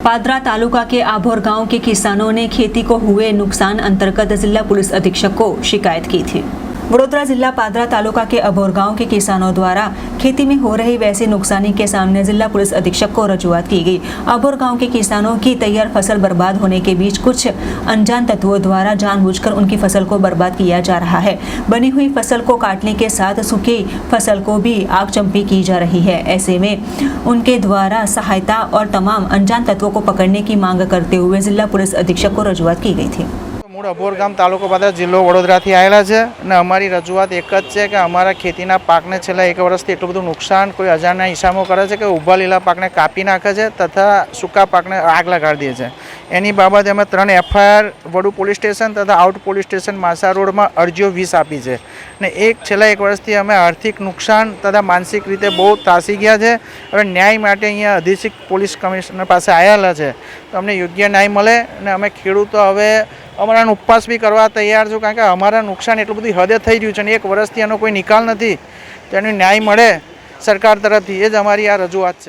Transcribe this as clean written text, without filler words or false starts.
पादरा तालुका के आभोर गांव के किसानों ने खेती को हुए नुकसान अंतर्गत जिला पुलिस अधीक्षक को शिकायत की थी। वडोदरा जिला पादरा तालुका के अभोर गांव के किसानों द्वारा खेती में हो रही वैसी नुकसानी के सामने जिला पुलिस अधीक्षक को रजूआत की गई। अभोर गांव के किसानों की तैयार फसल बर्बाद होने के बीच कुछ अनजान तत्वों द्वारा जानबूझकर उनकी फसल को बर्बाद किया जा रहा है। बनी हुई फसल को काटने के साथ सूखी फसल को भी आगचंपी की जा रही है। ऐसे में उनके द्वारा सहायता और तमाम अनजान तत्वों को पकड़ने की मांग करते हुए जिला पुलिस अधीक्षक को रजूआत की गई थी। मूળ અભોર ગામ તાલુકો પાદરા જિલ્લો વડોદરાથી આવેલા છે અને અમારી રજૂઆત એક જ છે કે અમારા ખેતીના પાકને છેલ્લા એક વર્ષથી એટલું બધું નુકસાન કોઈ અજાણ્યા ઈસમો કરે છે કે ઊભા લીલા પાકને કાપી નાખે છે તથા સૂકા પાકને આગ લગાડી દે છે। એની બાબતે અમે 3 એફઆઈઆર વડુ પોલીસ સ્ટેશન તથા આઉટ પોલીસ સ્ટેશન માસા રોડમાં અરજીઓ 20 આપી છે અને છેલ્લા એક વર્ષથી અમે આર્થિક નુકસાન તથા માનસિક રીતે બહુ ત્રાસી ગયા છે। હવે ન્યાય માટે અહીંયા અધિક્ષક પોલીસ કમિશનર પાસે આવેલા છે તો અમને યોગ્ય ન્યાય મળે અને અમે ખેડૂતો હવે અમારા ઉપવાસ બી કરવા તૈયાર છું કારણ કે અમારા નુકસાન એટલું બધું હદે થઈ રહ્યું છે અને એક વર્ષથી એનો કોઈ નિકાલ નથી। તેનો ન્યાય મળે સરકાર તરફથી એ જ અમારી આ રજૂઆત છે।